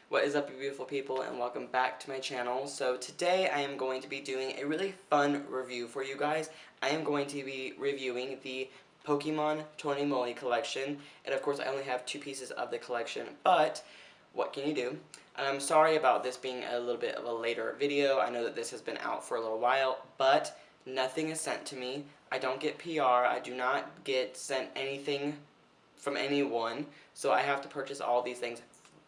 What is up, you beautiful people, and welcome back to my channel. So today I am going to be doing a really fun review for you guys. I am going to be reviewing the Pokemon Moly collection, and of course I only have 2 pieces of the collection, but what can you do? And I'm sorry about this being a little bit of a later video. I know that this has been out for a little while, but nothing is sent to me. I don't get PR, I do not get sent anything from anyone, so I have to purchase all these things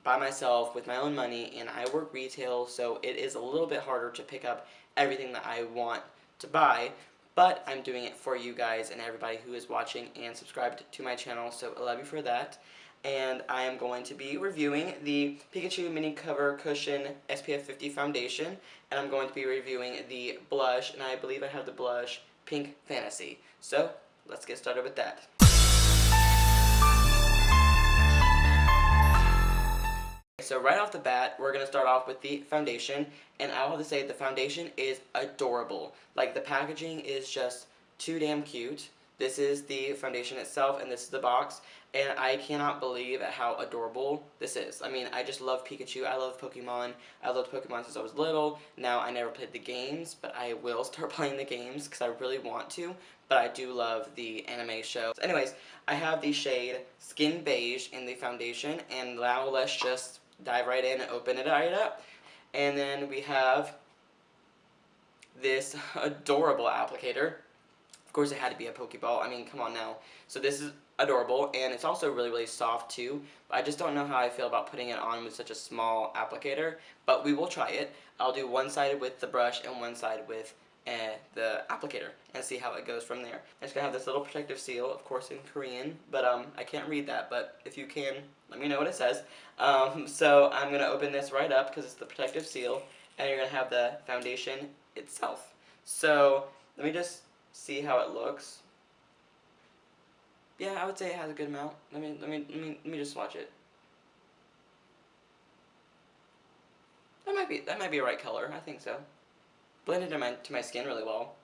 by myself with my own money, and I work retail, so it is a little bit harder to pick up everything that I want to buy, but I'm doing it for you guys and everybody who is watching and subscribed to my channel, so I love you for that. And I am going to be reviewing the Pikachu Mini Cover Cushion SPF 50 Foundation, and I'm going to be reviewing the blush, and I believe I have the blush Pink Fantasy. So, let's get started with that. So right off the bat, we're going to start off with the foundation, and I'll have to say the foundation is adorable. Like, the packaging is just too damn cute. This is the foundation itself, and this is the box, and I cannot believe at how adorable this is. I mean, I just love Pikachu. I love Pokemon. I loved Pokemon since I was little. Now, I never played the games, but I will start playing the games because I really want to, but I do love the anime show. So anyways, I have the shade Skin Beige in the foundation, and now let's just dive right in and open it right up. And then we have this adorable applicator. Of course, it had to be a Pokeball. I mean, come on now. So this is adorable, and it's also really, really soft too. But I just don't know how I feel about putting it on with such a small applicator, but we will try it. I'll do one side with the brush and one side with the applicator and see how it goes from there. It's going to have this little protective seal, of course in Korean, but I can't read that, but if you can, let me know what it says. So I'm going to open this right up because it's the protective seal, and you're going to have the foundation itself. So let me just see how it looks. Yeah, I would say it has a good amount. Let me just swatch it. That might be a right color. I think so. Blended to my skin really well.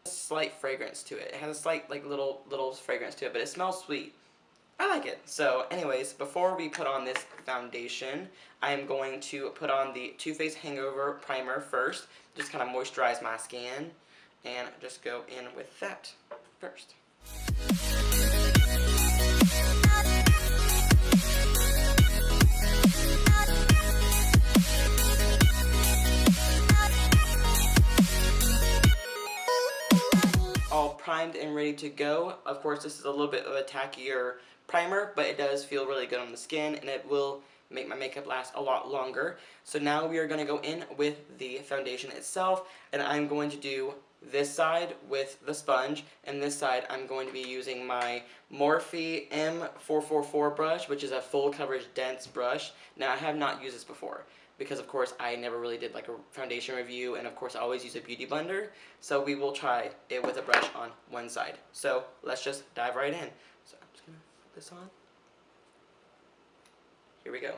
A slight fragrance to it. It has a slight little fragrance to it, but it smells sweet. I like it. So anyways, before we put on this foundation, I'm going to put on the Too Faced Hangover Primer first. Just kind of moisturize my skin and just go in with that first. All primed and ready to go. Of course, this is a little bit of a tackier primer, but it does feel really good on the skin, and it will make my makeup last a lot longer. So now we are going to go in with the foundation itself, and I'm going to do this side with the sponge, and this side I'm going to be using my Morphe M444 brush, which is a full coverage dense brush. Now, I have not used this before, because of course I never really did like a foundation review, and of course I always use a beauty blender, so we will try it with a brush on one side. So let's just dive right in. So I'm just going to put this on. Here we go.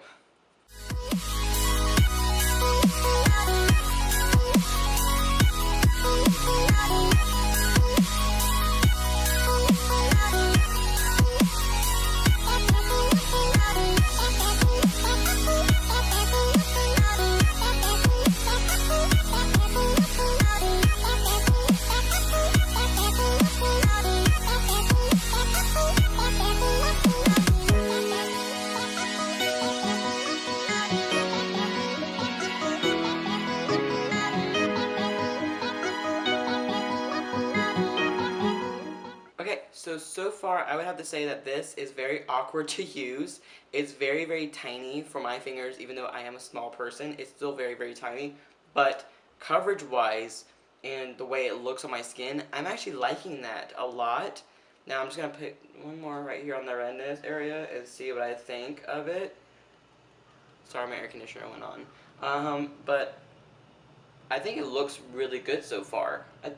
So far, I would have to say that this is very awkward to use. It's very, very tiny for my fingers, even though I am a small person. It's still very, very tiny. But coverage-wise, and the way it looks on my skin, I'm actually liking that a lot. Now, I'm just going to put one more right here on the redness area and see what I think of it. Sorry, my air conditioner went on. But I think it looks really good so far. I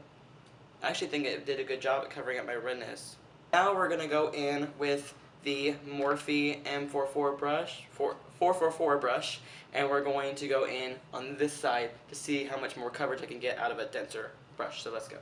actually think it did a good job at covering up my redness. Now we're going to go in with the Morphe M444 brush, and we're going to go in on this side to see how much more coverage I can get out of a denser brush. So let's go.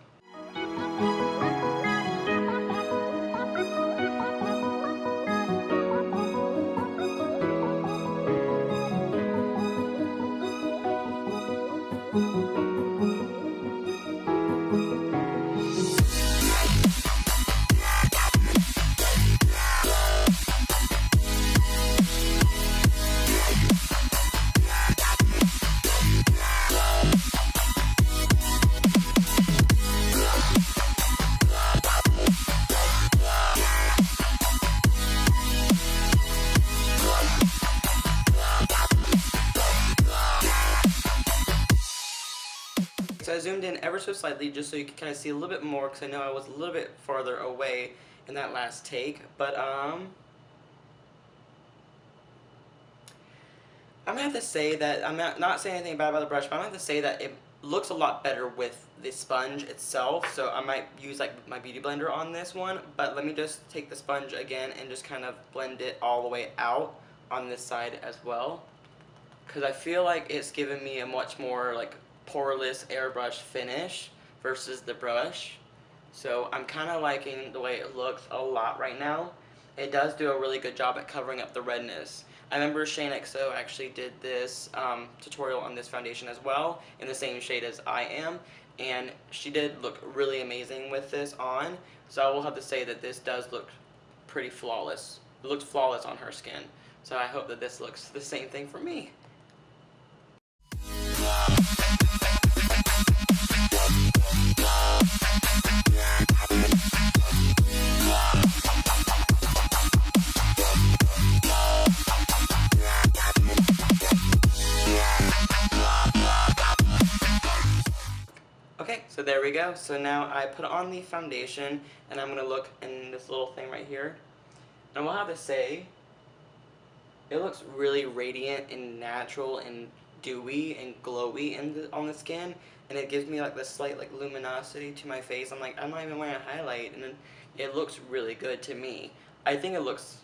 I zoomed in ever so slightly just so you can kind of see a little bit more, because I know I was a little bit farther away in that last take, but I'm gonna have to say that, I'm not saying anything bad about the brush, but I'm gonna have to say that it looks a lot better with the sponge itself, so I might use like my beauty blender on this one, but let me just take the sponge again and just kind of blend it all the way out on this side as well, because I feel like it's giving me a much more like poreless airbrush finish versus the brush. So I'm kind of liking the way it looks a lot right now. It does do a really good job at covering up the redness. I remember xoxo actually did this tutorial on this foundation as well, in the same shade as I am, and she did look really amazing with this on, so I will have to say that this does look pretty flawless. It looks flawless on her skin, so I hope that this looks the same thing for me. Okay, so there we go. So now I put on the foundation, and I'm going to look in this little thing right here. And I will have to say, it looks really radiant and natural and dewy and glowy on the skin. And it gives me like this slight like luminosity to my face. I'm like, I'm not even wearing a highlight, and it looks really good to me. I think it looks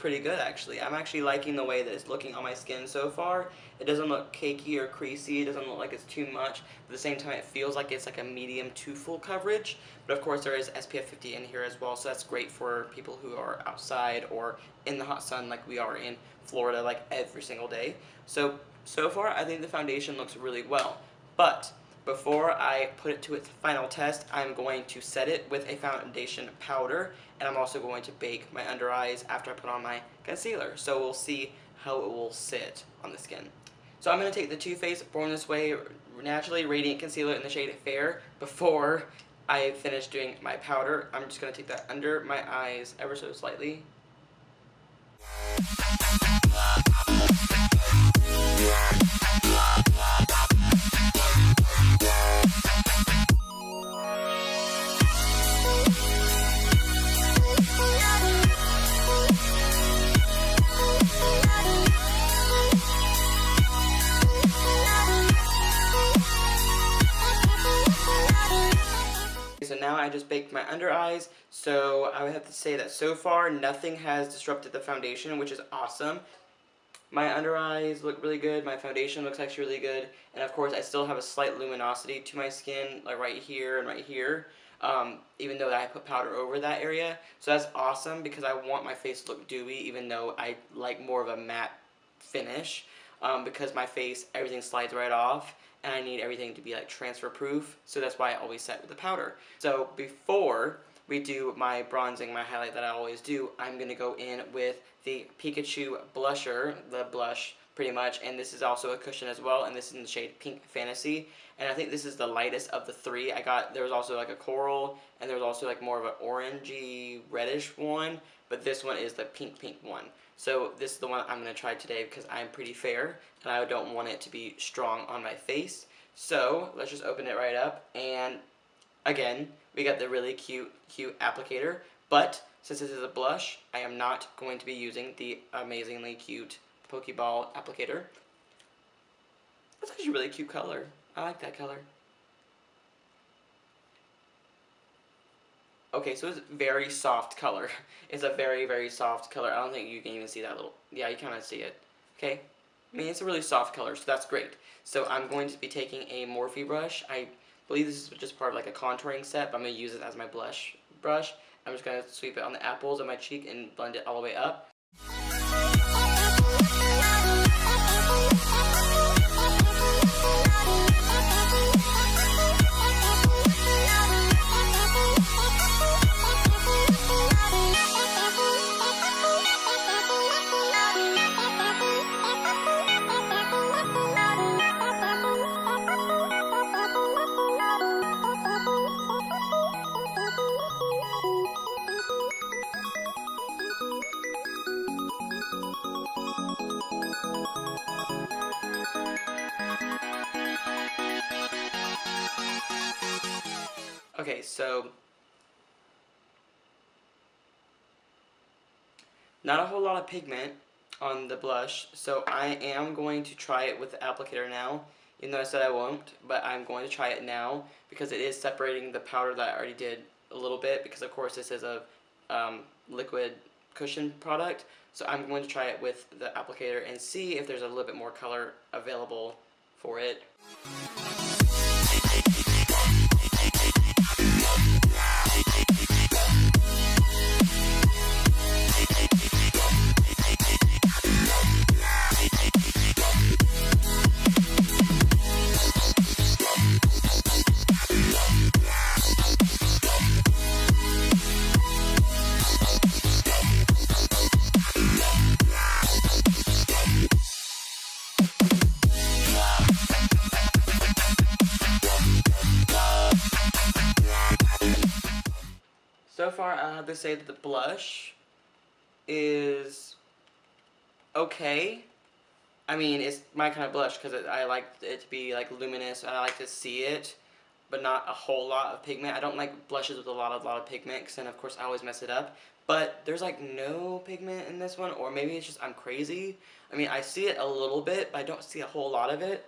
pretty good actually. I'm actually liking the way that it's looking on my skin so far. It doesn't look cakey or creasy, it doesn't look like it's too much. At the same time, it feels like it's like a medium to full coverage. But of course there is SPF 50 in here as well, so that's great for people who are outside or in the hot sun like we are in Florida like every single day. So far I think the foundation looks really well. But before I put it to its final test, I'm going to set it with a foundation powder, and I'm also going to bake my under eyes after I put on my concealer. So we'll see how it will sit on the skin. So I'm going to take the Too Faced Born This Way Naturally Radiant Concealer in the shade Fair before I finish doing my powder. I'm just going to take that under my eyes ever so slightly. So now I just baked my under eyes, so I would have to say that so far nothing has disrupted the foundation, which is awesome. My under eyes look really good, my foundation looks actually really good, and of course I still have a slight luminosity to my skin, like right here and right here, even though I put powder over that area. So that's awesome because I want my face to look dewy, even though I like more of a matte finish, because my face, everything slides right off, and I need everything to be like transfer proof, so that's why I always set with the powder. So before we do my bronzing, my highlight that I always do, I'm going to go in with the Pikachu blusher, the blush pretty much, and this is also a cushion as well, and this is in the shade Pink Fantasy, and I think this is the lightest of the three. There was also like a coral, and there was also like more of an orangey reddish one, but this one is the pink one. So this is the one I'm going to try today because I'm pretty fair, and I don't want it to be strong on my face. So let's just open it right up, and again, we got the really cute applicator, but since this is a blush, I am not going to be using the amazingly cute Pokeball applicator. That's actually a really cute color. I like that color. Okay, so it's very soft color. It's a very, very soft color. I don't think you can even see that little... Yeah, you kind of see it. Okay? I mean, it's a really soft color, so that's great. So I'm going to be taking a Morphe brush. I believe this is just part of like a contouring set, but I'm going to use it as my blush brush. I'm just going to sweep it on the apples of my cheek and blend it all the way up. Okay, so not a whole lot of pigment on the blush, so I am going to try it with the applicator now, even though I said I won't, but I'm going to try it now because it is separating the powder that I already did a little bit, because of course this is a liquid cushion product, so I'm going to try it with the applicator and see if there's a little bit more color available for it. So far, I have to say that the blush is okay. I mean, it's my kind of blush because I like it to be like luminous. I like to see it, but not a whole lot of pigment. I don't like blushes with a lot of pigment, because then of course I always mess it up. But there's like no pigment in this one, or maybe it's just I'm crazy. I mean, I see it a little bit, but I don't see a whole lot of it.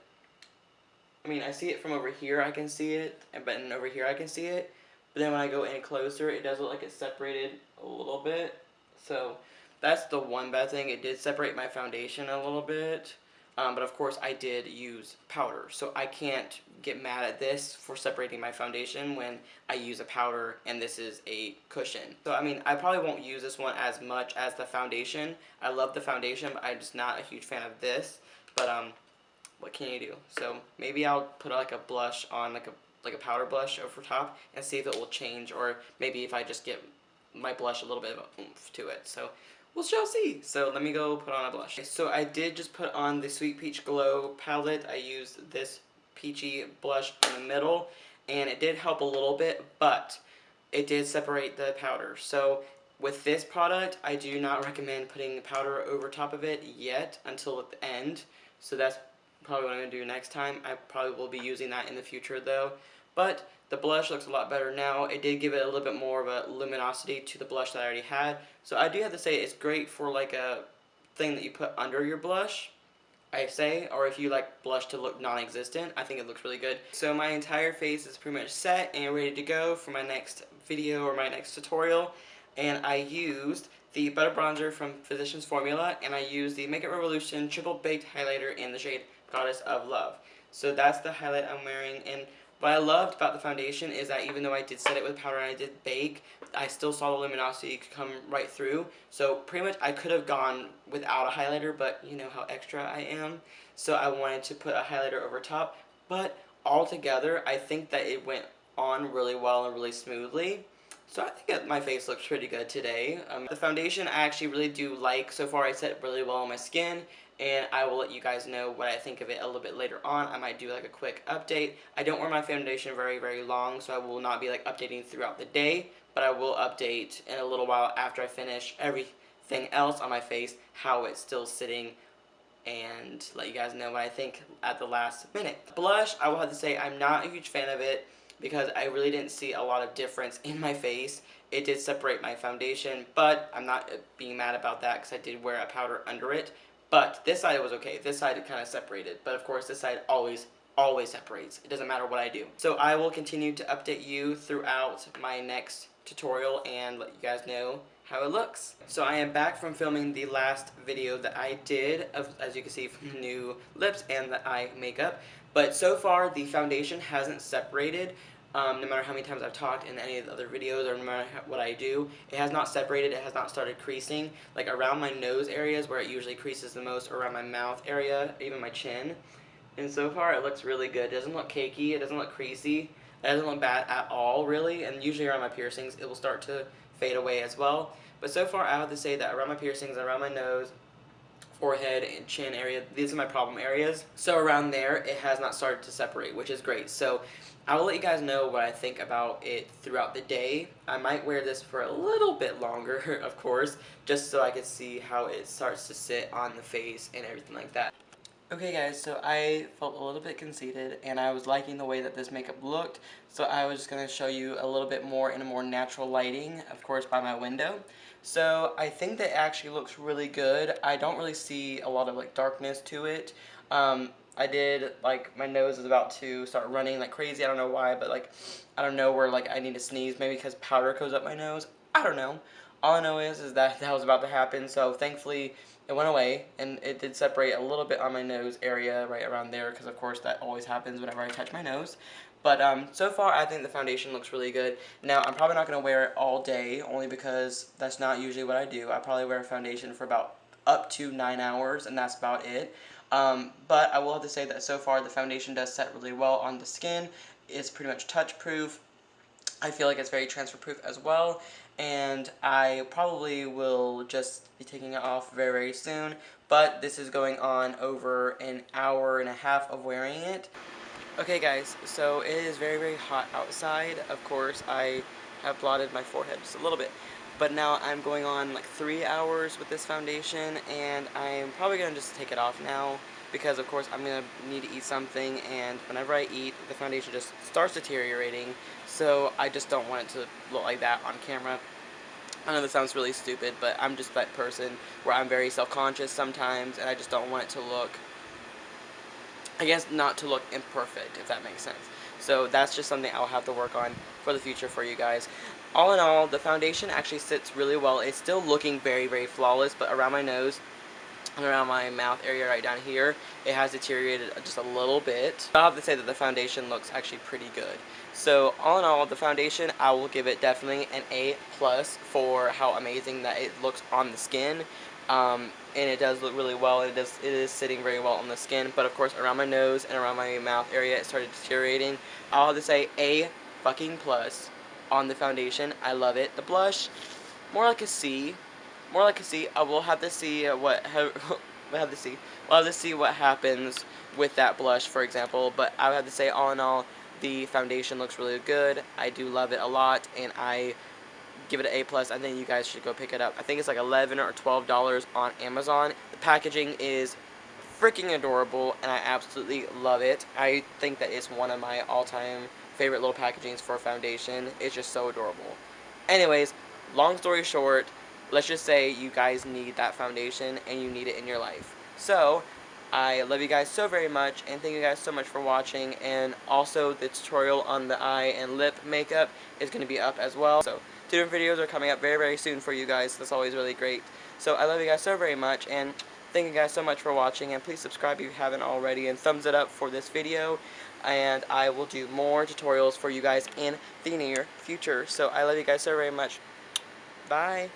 I mean, I see it from over here, I can see it, but then over here I can see it. But then when I go in closer, it does look like it's separated a little bit. So that's the one bad thing. It did separate my foundation a little bit. But of course I did use powder. So I can't get mad at this for separating my foundation when I use a powder and this is a cushion. So I mean, I probably won't use this one as much as the foundation. I love the foundation, but I'm just not a huge fan of this. But what can you do? So maybe I'll put like a blush on, like a powder blush over top, and see if it will change, or maybe if I just get my blush a little bit of a oomph to it. So we shall see. So let me go put on a blush. Okay, so I did just put on the Sweet Peach Glow palette. I used this peachy blush in the middle, and it did help a little bit, but it did separate the powder. So with this product, I do not recommend putting powder over top of it yet until at the end. So that's probably what I'm going to do next time. I probably will be using that in the future though. But the blush looks a lot better now. It did give it a little bit more of a luminosity to the blush that I already had. So I do have to say it's great for like a thing that you put under your blush, I say, or if you like blush to look non-existent. I think it looks really good. So my entire face is pretty much set and ready to go for my next video or my next tutorial. And I used the Butter Bronzer from Physicians Formula, and I used the Makeup Revolution Triple Baked Highlighter in the shade Goddess of Love. So that's the highlight I'm wearing, and what I loved about the foundation is that even though I did set it with powder and I did bake, I still saw the luminosity come right through. So pretty much I could have gone without a highlighter, but you know how extra I am. So I wanted to put a highlighter over top, but altogether I think that it went on really well and really smoothly. So I think that my face looks pretty good today. The foundation I actually really do like. So far I set it really well on my skin, and I will let you guys know what I think of it a little bit later on. I might do like a quick update. I don't wear my foundation very long, so I will not be like updating throughout the day, but I will update in a little while after I finish everything else on my face, how it's still sitting, and let you guys know what I think at the last minute. Blush, I will have to say I'm not a huge fan of it because I really didn't see a lot of difference in my face. It did separate my foundation, but I'm not being mad about that because I did wear a powder under it. But this side was okay. This side it kind of separated. But of course, this side always separates. It doesn't matter what I do. So I will continue to update you throughout my next tutorial and let you guys know how it looks. So I am back from filming the last video that I did, as you can see, from the new lips and the eye makeup. But so far, the foundation hasn't separated. No matter how many times I've talked in any of the other videos, or no matter what I do, it has not separated, it has not started creasing. Like around my nose areas where it usually creases the most, or around my mouth area, even my chin. And so far it looks really good. It doesn't look cakey, it doesn't look creasy, it doesn't look bad at all really, and usually around my piercings it will start to fade away as well. But so far I have to say that around my piercings, around my nose, forehead, and chin area, these are my problem areas. So around there it has not started to separate, which is great. So I will let you guys know what I think about it throughout the day. I might wear this for a little bit longer, of course, just so I can see how it starts to sit on the face and everything like that. Okay guys, so I felt a little bit conceited and I was liking the way that this makeup looked, so I was just going to show you a little bit more in a more natural lighting, of course by my window. So I think that actually looks really good. I don't really see a lot of like darkness to it. I did, like, my nose is about to start running like crazy, I don't know why, but like, I don't know where like I need to sneeze, maybe because powder goes up my nose, I don't know. All I know is that that was about to happen, so thankfully it went away, and it did separate a little bit on my nose area right around there, because of course that always happens whenever I touch my nose. But so far I think the foundation looks really good. Now I'm probably not going to wear it all day, only because that's not usually what I do. I probably wear a foundation for about up to 9 hours, and that's about it. But I will have to say that so far the foundation does set really well on the skin. It's pretty much touch proof. I feel like it's very transfer proof as well, and I probably will just be taking it off very, very soon, but this is going on over an hour and a half of wearing it. Okay guys, so it is very, very hot outside. Of course, I have blotted my forehead just a little bit, but now I'm going on like 3 hours with this foundation, and I'm probably going to just take it off now, because of course I'm going to need to eat something, and whenever I eat, the foundation just starts deteriorating, so I just don't want it to look like that on camera. I know this sounds really stupid, but I'm just that person where I'm very self-conscious sometimes, and I just don't want it to look, I guess, not to look imperfect, if that makes sense. So that's just something I'll have to work on for the future for you guys. All in all, the foundation actually sits really well. It's still looking very, very flawless, but around my nose and around my mouth area right down here, it has deteriorated just a little bit. I'll have to say that the foundation looks actually pretty good. So all in all, the foundation, I will give it definitely an A+ for how amazing that it looks on the skin. And it does look really well. It is sitting very well on the skin, but of course around my nose and around my mouth area it started deteriorating. I'll have to say A+ on the foundation. I love it. The blush, more like a C. More like a C. I will have to see what we'll have to see. We'll have to see what happens with that blush, for example. But I would have to say, all in all, the foundation looks really good. I do love it a lot, and I give it an A+. I think you guys should go pick it up. I think it's like $11 or $12 on Amazon. The packaging is freaking adorable, and I absolutely love it. I think that it's one of my all-time favorite little packagings for a foundation. It's just so adorable. Anyways, long story short, let's just say you guys need that foundation and you need it in your life. So, I love you guys so very much, and thank you guys so much for watching. And also, the tutorial on the eye and lip makeup is going to be up as well. So, 2 different videos are coming up very, very soon for you guys. That's always really great. So, I love you guys so very much, and thank you guys so much for watching. And please subscribe if you haven't already, and thumbs it up for this video. And I will do more tutorials for you guys in the near future. So, I love you guys so very much. Bye.